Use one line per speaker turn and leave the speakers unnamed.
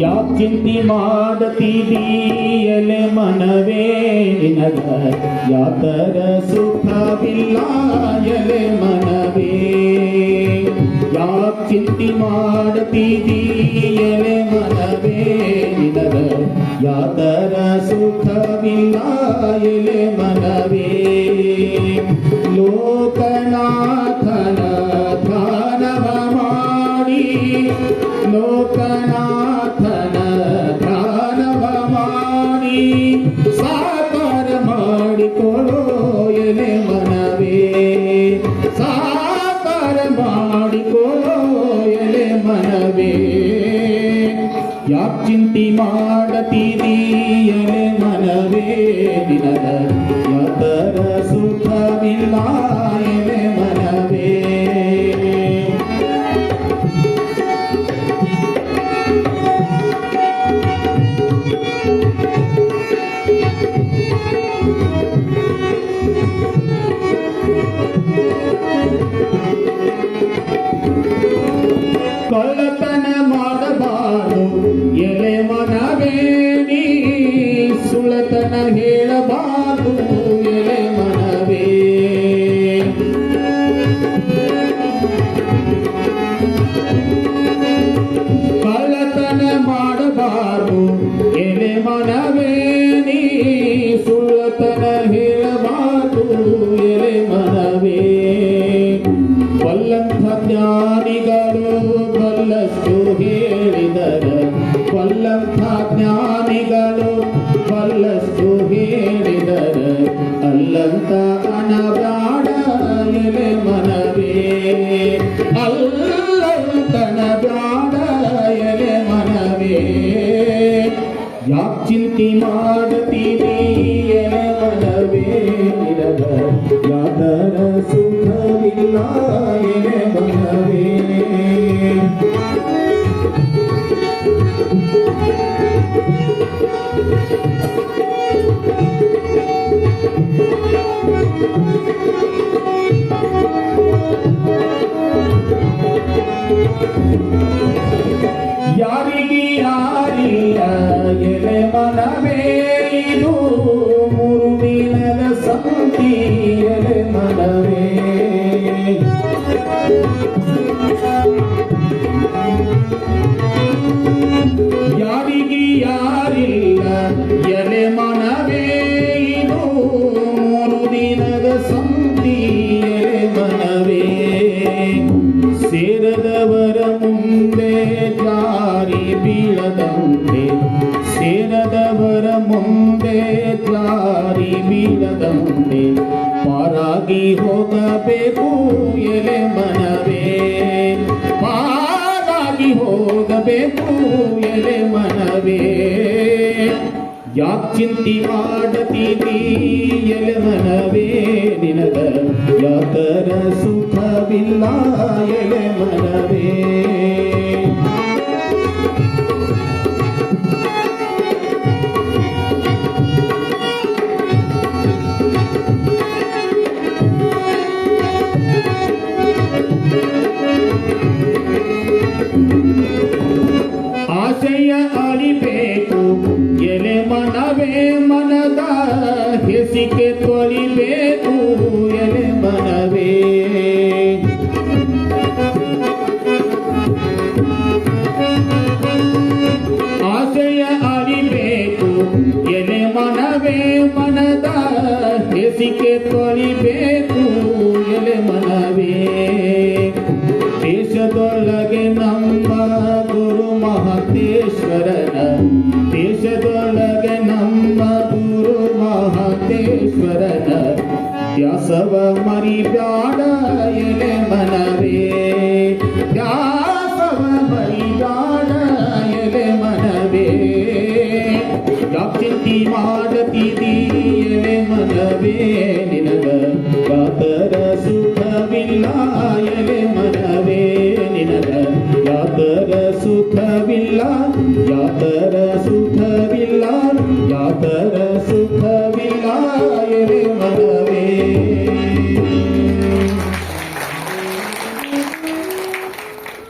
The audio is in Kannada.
ಯಾಕ್ ಚಿಂತಿ ಮಾಡತಿದೀಯಲೆ ಮನವೇ ನಿನಗ ಯಾತರ ಸುಖವಿಲ್ಲ ಎಲೆ ಮನವೇ ಯಾಕ್ ಚಿಂತಿ ಮಾಡತಿದೀಯಲೆ ಮನವೇ ನಿನಗ ಯಾತರ ಸುಖವಿಲ್ಲ ಎಲೆ ಮನವೇ ಲೋಕನಾಥನ ಧ್ಯಾನವ ಮಾಡಿ ಲೋಕನಾಥನ ಧ್ಯಾನವ ಮಾಡಿ ಸಾಕಾರ ಮಾಡಿಕೊಳ್ಳೋ ಎಲೆ ಮನವೇ ಸಾಕಾರ ಮಾಡಿಕೊಳ್ಳೋ ಎಲೆ ಮನವೇ ಯಾಕ್ ಚಿಂತಿ ಮಾಡತಿದೀ ಎಲೆ ಮನವೇ ನಿನಗ ಯಾತರ ಸುಖವಿಲ್ಲ ಎಲೆ ಮನವೇ ಕಳ್ಳತನ ಮಾಡಬಾರದು ಎಲೆ ಮನವೇ ನೀ ಸುಳ್ಳತನ ಹೇಳಬಾರದು ಎಲೆ ಮನವೇ ಕಳ್ಳತನ ಮಾಡಬಾರದು ಎಲೆ ಮನವೇ ನೀ ಸುಳ್ಳತನ ಹೇಳಬಾರದು ಎಲೆ ಮನವೇ ಬಲ್ಲಂಥ ಜ್ಞಾನಿಗಳು ಬಲ್ಲಷ್ಟು ಹೇಳಿದರು ಬಲ್ಲಂಥ ಜ್ಞಾನಿಗಳು ಬಲ್ಲಷ್ಟು ಹೇಳಿದರು ಅಲ್ಲಂತ ಅನಬ್ಯಾಡ ಎಲೆ ಮನವೇ ಅಲ್ಲಂತನ ಬ್ಯಾಡ ಎಲೆ ಮನವೇ ಯಾಕ್ ಚಿಂತಿ ಮಾಡತೀರಿ ಎಲೆ ಮನವೇ ನಿನಗ ಯಾತರ ಸುಖವಿಲ್ಲ ಎಲೆ ಮನವೇ ಯಾರಿಗೆ ಯಾರಿಲ್ಲ ಎಲೆ ಮನವೇ ಇದು ಮೂರು ದಿನದ ಸಂತಿ ಎಲೆ ಮನವೇ ಯಾರಿಗೆ ಯಾರಿಲ್ಲ ಎಲೆ ಮನವೇ ಇದು ಮೂರು ದಿನದ ಸಂತಿ ಎಲೆ ಮನವೇ ಸೇರದವರ ಮುಂದೆ ಜಾರಿ ಬೀಳದಂತೆ ಸೇರದವರ ಮುಂದೆ ಜಾರಿ ಬೀಳದಂತೆ ಪಾರಾಗಿ ಹೋಗಬೇಕು ಎಲೆ ಮನವೇ ಪಾರಾಗಿ ಹೋಗಬೇಕು ಎಲೆ ಮನವೇ ಯಾಕ್ ಚಿಂತಿ ಮಾಡತೀರಿ ಎಲೆ ಮನವೇ ನಿನಗ ಯಾತರ ಸುಖವಿಲ್ಲ ಎಲೆ ಮನವೇ ಆಸೆಯ ಅಳಿಬೇಕು ಎಲೆ ಮನವೇ ಮನದ ಹೆಸಿಕೆ ತೊಳಿಬೇಕು ಎಲೆ ಮನವೇ ಆಸೆಯ ಅಳಿಬೇಕು ಎಲೆ ಮನವೇ ಮನದ ಹೆಸಿಕೆ ತೊಳಿಬೇಕು ಎಲೆ ಮನವೇ ದೇಶದೊಳಗೆ ನಮ್ಮ ಗುರು ಮಹಂತೇಶ್ವರನ ದೇಶದೊಳಗೆ ನಮ್ಮ ಗುರು ಮಹಂತೇಶ್ವರನ ದ್ಯಾಸವ ಮರಿಬ್ಯಾಡ ಎಲೆ ಮನವೇ ದ್ಯಾಸವ ಮರಿಬ್ಯಾಡ ಎಲೆ ಮನವೇ ಯಾಕ್ ಚಿಂತಿ ಮಾಡತೀರಿ ಎಲೆ ಮನವೇ ನಿನಗ ಯಾತರ ಸುಖವಿಲ್ಲ ಎಲೆ ಮನವೇ ನಿನಗ ಯಾತರ ಸುಖವಿಲ್ಲ ಯಾತರ ಸುಖವಿಲ್ಲ ಯಾತರ ಸುಖವಿಲ್ಲ ಎಲೆ ಮನವೇ